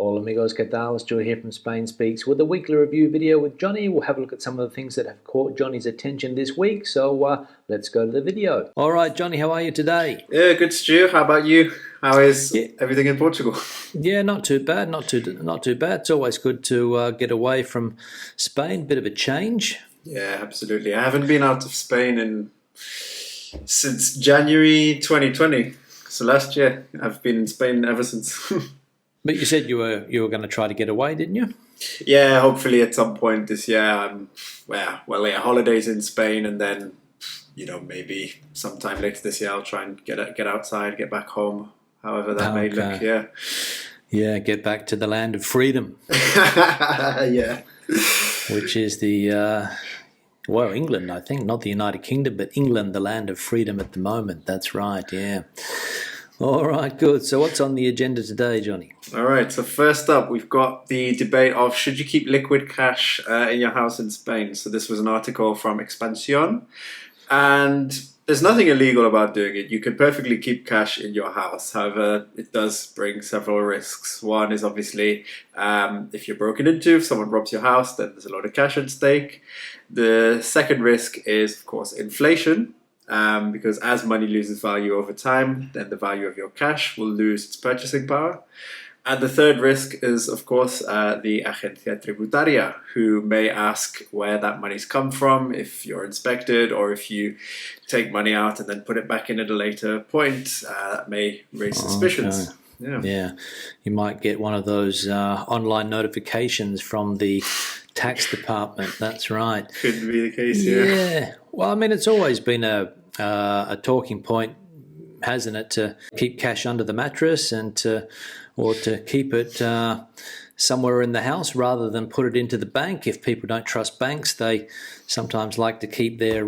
Hola amigos, ¿qué tal? It's Joe here from Spain Speaks with a weekly review video with Johnny. We'll have a look at some of the things that have caught Johnny's attention this week. So let's go to the video. All right, Johnny, how are you today? Yeah, good, Stu. How about you? How is everything in Portugal? Yeah, not too bad. Not too bad. It's always good to get away from Spain. Bit of a change. Yeah, absolutely. I haven't been out of Spain since January 2020. So last year, I've been in Spain ever since. But you said you were going to try to get away, didn't you? Yeah, hopefully at some point this year. Holidays in Spain, and then maybe sometime later this year I'll try and get outside, get back home, however that may look. Yeah, get back to the land of freedom. Yeah, which is England, I think, not the United Kingdom, but England, the land of freedom at the moment. That's right. Yeah. All right, good. So what's on the agenda today, Johnny? All right, so first up, we've got the debate of should you keep liquid cash in your house in Spain? So this was an article from Expansión, and there's nothing illegal about doing it. You can perfectly keep cash in your house. However, it does bring several risks. One is obviously if you're broken into, if someone robs your house, then there's a lot of cash at stake. The second risk is, of course, inflation. Because as money loses value over time, then the value of your cash will lose its purchasing power. And the third risk is, of course, the Agencia Tributaria, who may ask where that money's come from if you're inspected, or if you take money out and then put it back in at a later point. That may raise suspicions. Okay. Yeah, you might get one of those online notifications from the tax department. That's right. Could be the case. Yeah. Well, I mean, it's always been a talking point, hasn't it, to keep cash under the mattress and to keep it somewhere in the house rather than put it into the bank. If people don't trust banks, they sometimes like to keep their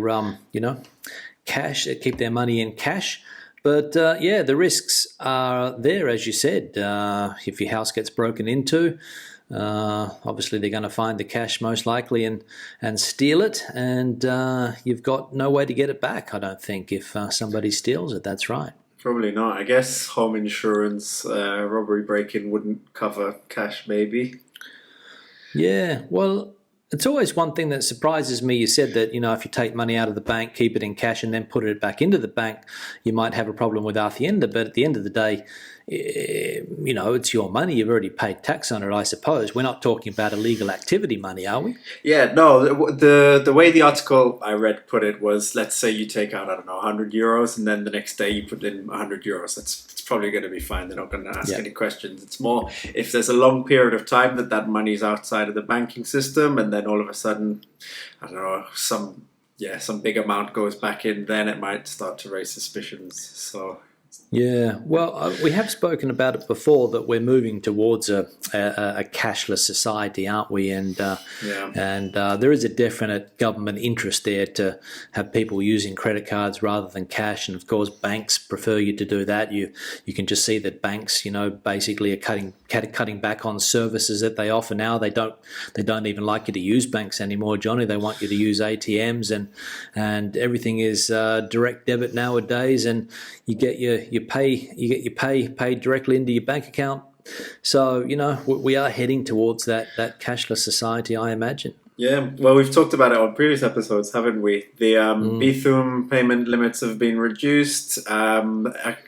cash, keep their money in cash. But the risks are there, as you said. If your house gets broken into, obviously they're going to find the cash most likely and steal it, and you've got no way to get it back, I don't think, if somebody steals it. That's right. Probably not. I guess home insurance, robbery break-in wouldn't cover cash, maybe. Yeah, well, it's always one thing that surprises me. You said that, if you take money out of the bank, keep it in cash and then put it back into the bank, you might have a problem with Hacienda. But at the end of the day, it's your money. You've already paid tax on it, I suppose. We're not talking about illegal activity money, are we? Yeah, no. The way the article I read put it was, let's say you take out, 100 euros, and then the next day you put in 100 euros. It's probably going to be fine. They're not going to ask any questions. It's more if there's a long period of time that money's outside of the banking system, and then all of a sudden, some big amount goes back in, then it might start to raise suspicions. So. Yeah, well, we have spoken about it before that we're moving towards a cashless society, aren't we? And there is a definite government interest there to have people using credit cards rather than cash, and of course banks prefer you to do that. You can just see that banks, basically are cutting back on services that they offer now. They don't even like you to use banks anymore, Johnny. They want you to use ATMs, and everything is direct debit nowadays, and you get your pay paid directly into your bank account. So we are heading towards that cashless society, I imagine. Yeah, well, we've talked about it on previous episodes, haven't we? The Bithum payment limits have been reduced.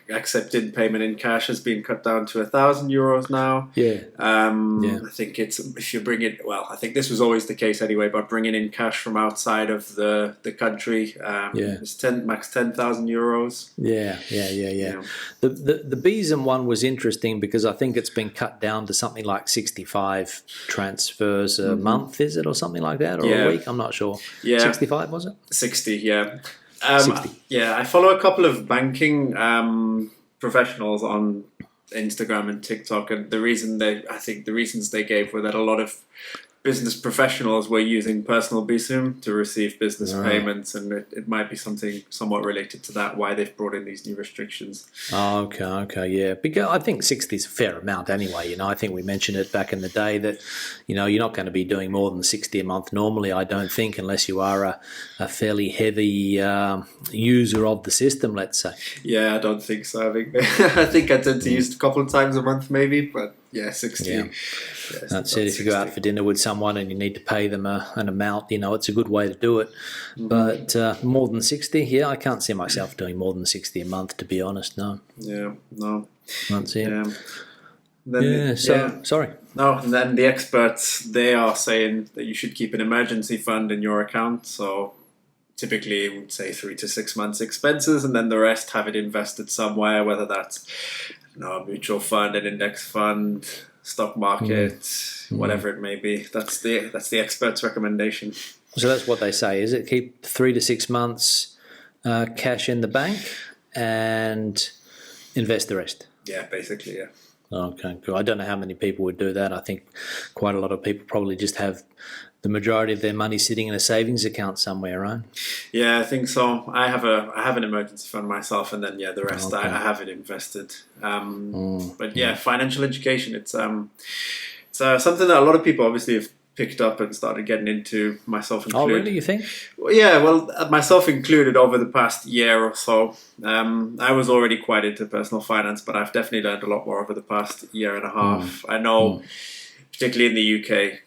Accepted payment in cash has been cut down to 1,000 euros now. I think it's, if you bring it, well, I think this was always the case anyway, but bringing in cash from outside of the country, it's max 10,000 euros. Yeah. The Bithum one was interesting because I think it's been cut down to something like 65 transfers a month, is it, or something like that, or a week? I'm not sure. 65 was it? 60, yeah. 60. Yeah, I follow a couple of banking professionals on Instagram and TikTok, and I think the reasons they gave were that a lot of business professionals were using personal Bithum to receive business payments, and it might be something somewhat related to that, why they've brought in these new restrictions. Okay, yeah. Because I think 60 is a fair amount anyway. I think we mentioned it back in the day that, you're not going to be doing more than 60 a month normally, I don't think, unless you are a fairly heavy user of the system, let's say. Yeah, I don't think so. I think I tend to use it a couple of times a month maybe, but Yeah, 60. Yeah. Yes, That's it. If you go out for dinner with someone and you need to pay them an amount, it's a good way to do it. But more than 60, yeah, I can't see myself doing more than 60 a month, to be honest. No. Yeah, no. That's it. Then sorry. No, and then the experts, they are saying that you should keep an emergency fund in your account. So typically, we would say 3 to 6 months expenses, and then the rest have it invested somewhere, whether that's a mutual fund, an index fund, stock market, whatever it may be. That's the experts' recommendation. So that's what they say, is it? Keep 3 to 6 months cash in the bank and invest the rest. Yeah, basically, yeah. Okay, cool. I don't know how many people would do that. I think quite a lot of people probably just have the majority of their money sitting in a savings account somewhere, right? Yeah, I think so. I have an emergency fund myself, and then the rest I have it invested. But financial education, it's something that a lot of people obviously have picked up and started getting into, myself included. Oh, really? You think? Well, yeah, myself included over the past year or so. I was already quite into personal finance, but I've definitely learned a lot more over the past year and a half. I know, particularly in the UK,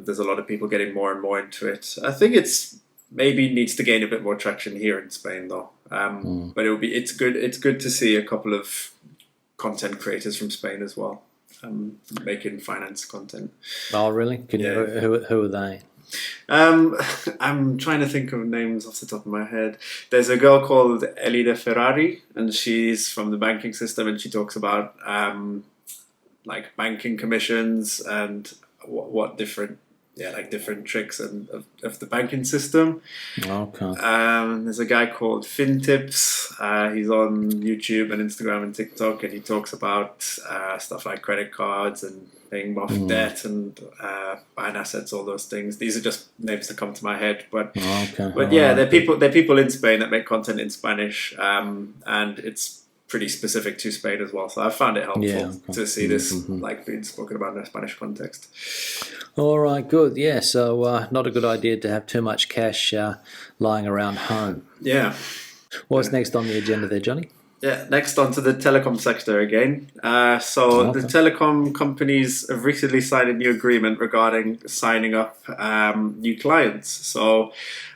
there's a lot of people getting more and more into it. I think it's maybe needs to gain a bit more traction here in Spain, though. But it's good to see a couple of content creators from Spain as well. Making finance content. Oh, really? Who are they? I'm trying to think of names off the top of my head. There's a girl called Elida Ferrari, and she's from the banking system, and she talks about like banking commissions and what different tricks of the banking system. Okay. There's a guy called FinTips. He's on YouTube and Instagram and TikTok, and he talks about stuff like credit cards and paying off debt and buying assets, all those things. These are just names that come to my head, but they're people in Spain that make content in Spanish, and it's pretty specific to Spain as well. So I found it helpful to see this like being spoken about in a Spanish context. All right, good. Yeah, so not a good idea to have too much cash lying around home. Yeah. What's next on the agenda there, Johnny? Yeah, next on to the telecom sector again. The telecom companies have recently signed a new agreement regarding signing up new clients. So I'm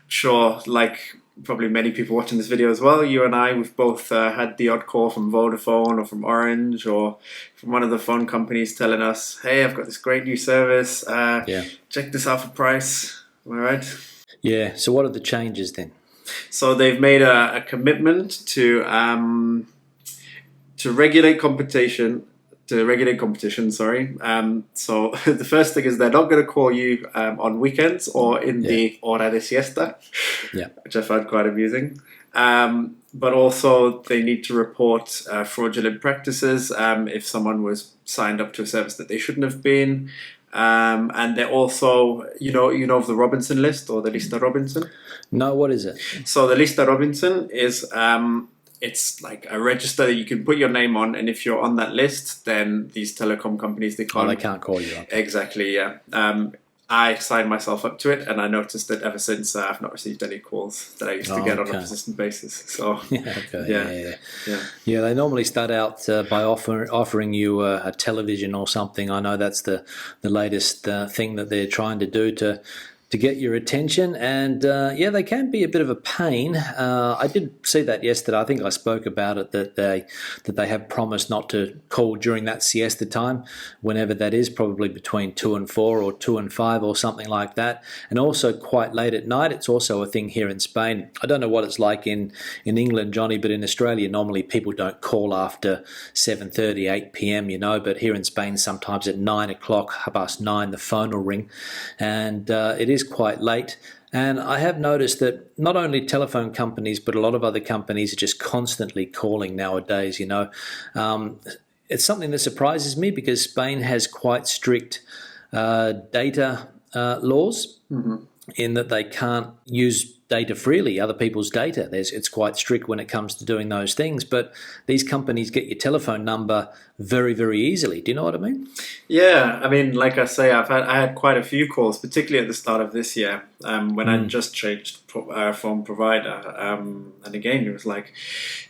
sure, like probably many people watching this video as well, you and I, we've both had the odd call from Vodafone or from Orange or from one of the phone companies telling us, hey, I've got this great new service, check this out for price. Am I right? Yeah, so what are the changes then? So they've made a commitment to regulate competition. So the first thing is they're not going to call you on weekends or in the hora de siesta, which I found quite amusing. But also they need to report fraudulent practices if someone was signed up to a service that they shouldn't have been. And they're also, of the Robinson list or the Lista Robinson? No, what is it? So the Lista Robinson is... it's like a register that you can put your name on, and if you're on that list, then these telecom companies, they can't call you up. Exactly, yeah. I signed myself up to it, and I noticed that ever since I've not received any calls that I used to get on a consistent basis. So they normally start out by offering you a television or something. I know that's the latest thing that they're trying to do to get your attention, and they can be a bit of a pain. I did see that yesterday. I think I spoke about it, that they have promised not to call during that siesta time, whenever that is, probably between 2 and 4 or 2 and 5 or something like that, and also quite late at night. It's also a thing here in Spain. I don't know what it's like in England, Johnny, but in Australia normally people don't call after 7:30, 8 p.m, but here in Spain sometimes at 9 o'clock, 9:30, the phone will ring, and it is quite late. And I have noticed that not only telephone companies, but a lot of other companies are just constantly calling nowadays. It's something that surprises me because Spain has quite strict data laws in that they can't use data freely, other people's data. It's quite strict when it comes to doing those things, but these companies get your telephone number very, very easily. Do you know what I mean? Yeah, I mean, like I say, I had quite a few calls, particularly at the start of this year, when I just changed phone provider. And again, it was like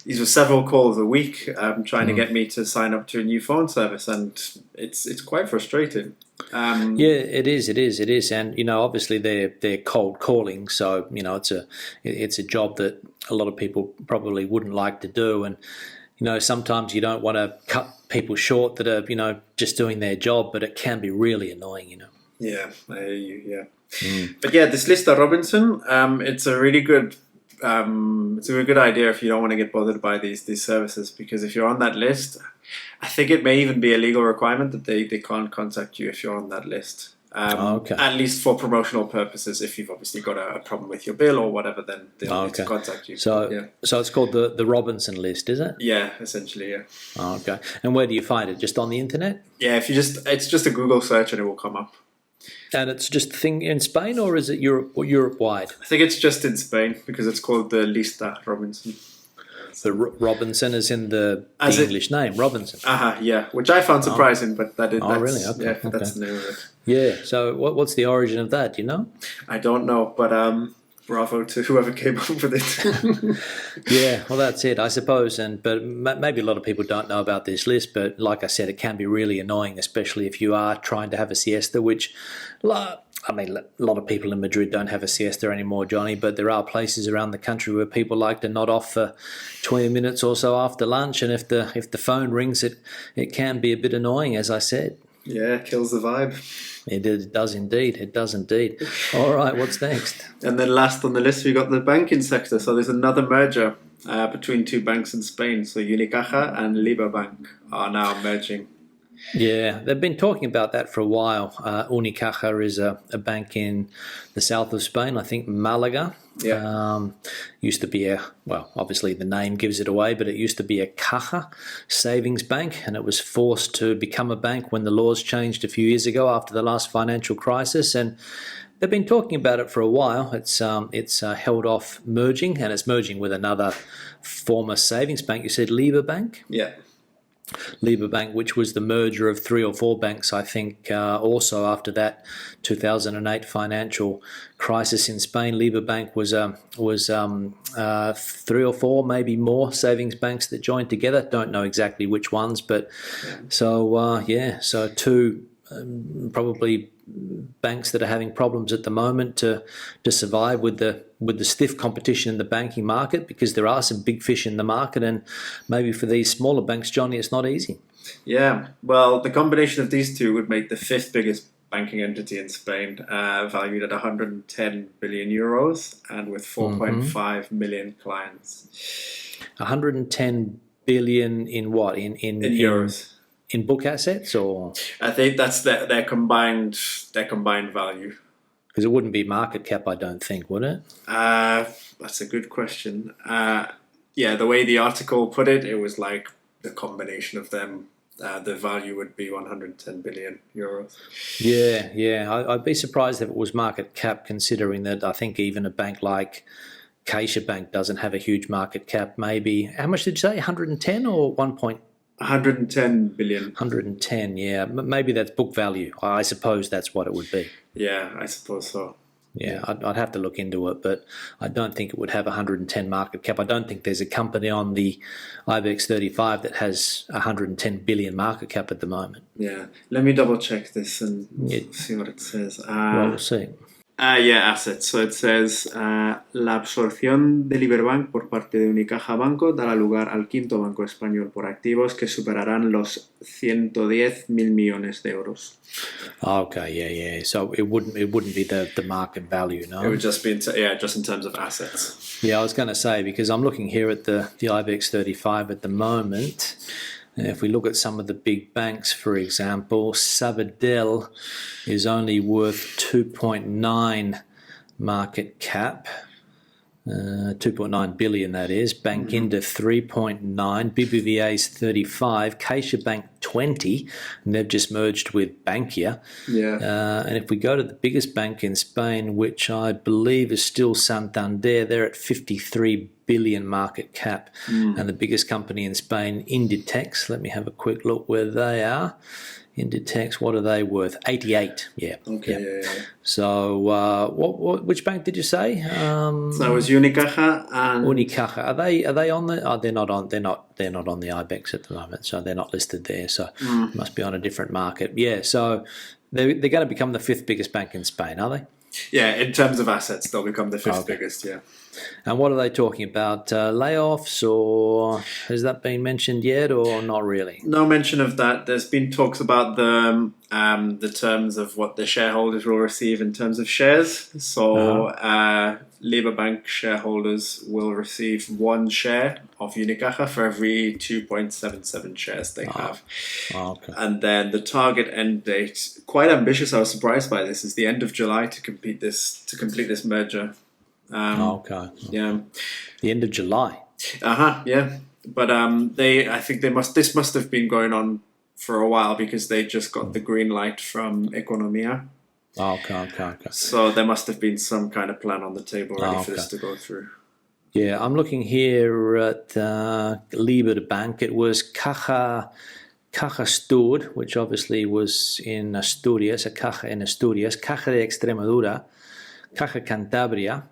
these were several calls a week trying to get me to sign up to a new phone service, and it's quite frustrating. Yeah, it is, and obviously they're cold calling, so it's a job that a lot of people probably wouldn't like to do, and sometimes you don't want to cut people short that are just doing their job, but it can be really annoying. Yeah, I hear you. Yeah, but yeah, this Lista Robinson, it's a really good. It's a really good idea if you don't want to get bothered by these services, because if you're on that list, I think it may even be a legal requirement that they can't contact you if you're on that list. Okay. At least for promotional purposes. If you've obviously got a problem with your bill or whatever, then they'll need to contact you. So it's called the Robinson list, is it? Yeah, essentially, yeah. Okay. And where do you find it? Just on the internet? Yeah, it's just a Google search and it will come up. And it's just a thing in Spain, or is it Europe-wide? I think it's just in Spain because it's called the Lista Robinson. The Robinson is in the English name, Robinson. Yeah, which I found surprising, but that's really? Okay. Yeah, that's the name of it. Yeah, so what's the origin of that, do you know? I don't know, but bravo to whoever came up with it. Yeah, well, that's it, I suppose. But maybe a lot of people don't know about this list, but like I said, it can be really annoying, especially if you are trying to have a siesta, which, I mean, a lot of people in Madrid don't have a siesta anymore, Johnny, but there are places around the country where people like to nod off for 20 minutes or so after lunch, and if the phone rings, it can be a bit annoying, as I said. Yeah, it kills the vibe. It does indeed. It does indeed. All right, what's next? And then last on the list, we got the banking sector. So there's another merger between two banks in Spain. So Unicaja and Liberbank are now merging. Yeah, they've been talking about that for a while. Unicaja is a bank in the south of Spain, I think Malaga. Yeah. Used to be obviously the name gives it away, but it used to be a caja savings bank, and it was forced to become a bank when the laws changed a few years ago after the last financial crisis. And they've been talking about it for a while. It's held off merging, and it's merging with another former savings bank. You said Liberbank? Yeah. Liberbank, which was the merger of 3 or 4 banks, I think, also after that 2008 financial crisis in Spain. Liberbank was 3 or 4, maybe more savings banks that joined together. Don't know exactly which ones, but so 2 probably banks that are having problems at the moment to survive with the stiff competition in the banking market, because there are some big fish in the market, and maybe for these smaller banks, Johnny, it's not easy. Yeah, well, the combination of these two would make the 5th biggest banking entity in Spain, valued at 110 billion euros and with 4.5 million clients. 110 billion in what? In euros. In book assets, or? I think that's their combined value. Because it wouldn't be market cap, I don't think, would it? That's a good question. The way the article put it, it was like the combination of them. The value would be 110 billion euros. Yeah. I'd be surprised if it was market cap, considering that I think even a bank like CaixaBank doesn't have a huge market cap. Maybe, how much did you say, 110 or 110 billion. 110, yeah. Maybe that's book value. I suppose that's what it would be. Yeah, I suppose so. Yeah, I'd have to look into it, but I don't think it would have 110 market cap. I don't think there's a company on the IBEX 35 that has 110 billion market cap at the moment. Yeah, let me double check this and see what it says. Well, we'll see. Assets. So it says, la absorción de Liberbank por parte de Unicaja Banco dará lugar al 5º banco español por activos que superarán los 110.000 millones de euros. Okay, yeah. So it wouldn't be the market value, no? It would just be just in terms of assets. Yeah, I was going to say, because I'm looking here at the IBEX 35 at the moment. If we look at some of the big banks, for example, Sabadell is only worth 2.9 market cap. 2.9 billion, that is. Bank Inter 3.9, BBVA's 35, CaixaBank 20, and they've just merged with Bankia. Yeah. And if we go to the biggest bank in Spain, which I believe is still Santander, they're at 53 billion market cap. And the biggest company in Spain, Inditex, let me have a quick look where they are. Inditex, what are they worth? 88. Yeah. Okay. Yeah. So, which bank did you say? So that was Unicaja and Unicaja. Are they on the? Oh, they're not on. They're not on the IBEX at the moment, so they're not listed there. So must be on a different market. Yeah. So they're going to become the fifth biggest bank in Spain, are they? Yeah, in terms of assets, they'll become the fifth biggest. Yeah. And what are they talking about? Layoffs, or has that been mentioned yet, or not really? No mention of that. There's been talks about the terms of what the shareholders will receive in terms of shares. So Liberbank shareholders will receive 1 share of Unicaja for every 2.77 shares they have. Okay. And then the target end date, quite ambitious. I was surprised by this. Is the end of July to complete this merger. Okay. Yeah. The end of July. Yeah. But this must have been going on for a while because they just got the green light from Economia. Okay. So there must have been some kind of plan on the table ready for this to go through. Yeah, I'm looking here at Liberbank. It was Caja Stud, which obviously was in Asturias, a Caja in Asturias, Caja de Extremadura, Caja Cantabria,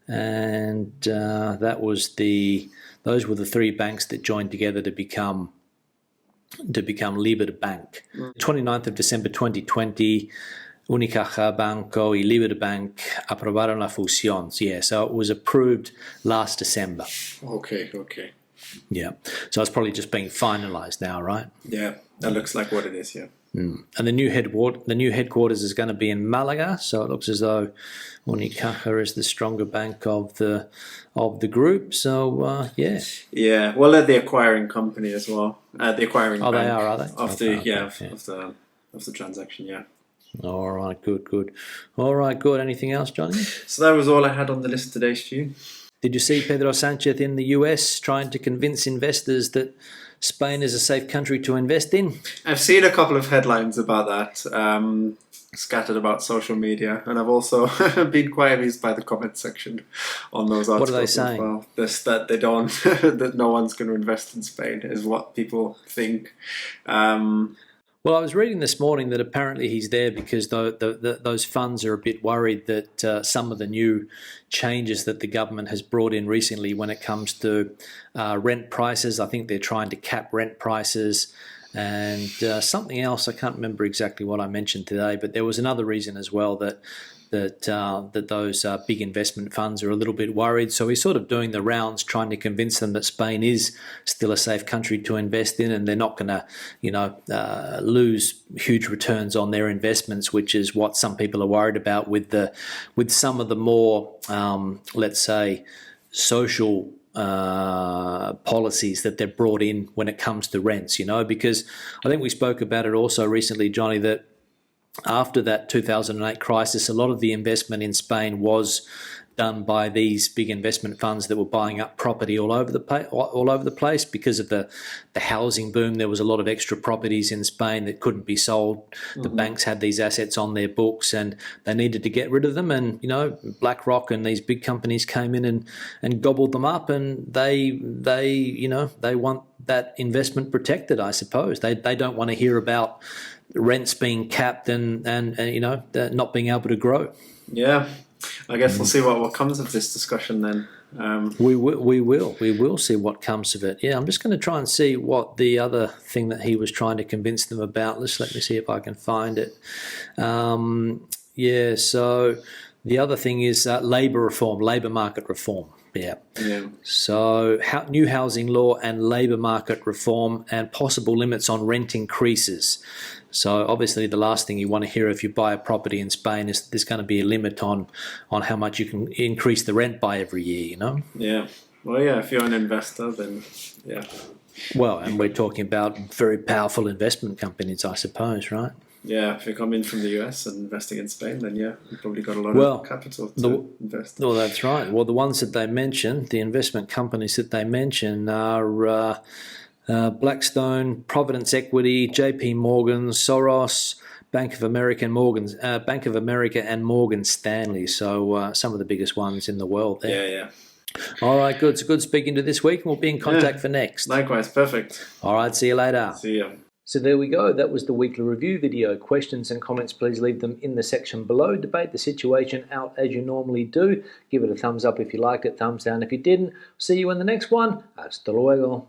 and those were the 3 banks that joined together to become Liberbank. 29th of December 2020, Unicaja Banco y Liberbank aprobaron la fusión. Yeah, so it was approved last December. Okay. Yeah, so it's probably just being finalised now, right? Yeah, that looks like what it is. Yeah. And the new headquarters is going to be in Malaga, so it looks as though Unicaja is the stronger bank of the group. So yeah. Yeah. Well, they're the acquiring company as well. The acquiring. Oh, bank they are they? Of the transaction. Yeah. All right. Good. All right. Good. Anything else, Johnny? So that was all I had on the list today, Stu. Did you see Pedro Sanchez in the US trying to convince investors that Spain is a safe country to invest in? I've seen a couple of headlines about that scattered about social media, and I've also been quite amused by the comment section on those articles. What are they saying? Well, that they don't, that no one's going to invest in Spain is what people think. Well, I was reading this morning that apparently he's there because those funds are a bit worried that some of the new changes that the government has brought in recently when it comes to rent prices, I think they're trying to cap rent prices, and something else, I can't remember exactly what I mentioned today, but there was another reason as well that those big investment funds are a little bit worried. So he's sort of doing the rounds, trying to convince them that Spain is still a safe country to invest in, and they're not going to, lose huge returns on their investments, which is what some people are worried about with some of the more, let's say, social policies that they've brought in when it comes to rents. Because I think we spoke about it also recently, Johnny, that after that 2008 crisis, a lot of the investment in Spain was done by these big investment funds that were buying up property all over the place because of the housing boom. There was a lot of extra properties in Spain that couldn't be sold. The banks had these assets on their books and they needed to get rid of them. And BlackRock and these big companies came in and gobbled them up, and they want that investment protected, I suppose. They don't want to hear about rents being capped and not being able to grow. Yeah, I guess we'll see what comes of this discussion then. We will see what comes of it. Yeah, I'm just going to try and see what the other thing that he was trying to convince them about. Let me see if I can find it. So the other thing is labour market reform. Yeah. So new housing law and labour market reform and possible limits on rent increases. So obviously the last thing you want to hear if you buy a property in Spain is there's going to be a limit on how much you can increase the rent by every year, Yeah. Well, yeah, if you're an investor, then yeah. Well, and we're talking about very powerful investment companies, I suppose, right? Yeah, if you're coming from the US and investing in Spain, then yeah, you've probably got a lot of capital to invest. Well, that's right. Well, the ones that they mention, the investment companies that they mention are Blackstone, Providence Equity, JP Morgan, Soros, Bank of America and Morgan Stanley. So some of the biggest ones in the world there. Yeah. All right, good. It's good speaking to this week, and we'll be in contact for next. Likewise, perfect. All right, see you later. See ya. So there we go. That was the weekly review video. Questions and comments, please leave them in the section below. Debate the situation out as you normally do. Give it a thumbs up if you liked it, thumbs down if you didn't. See you in the next one. Hasta luego.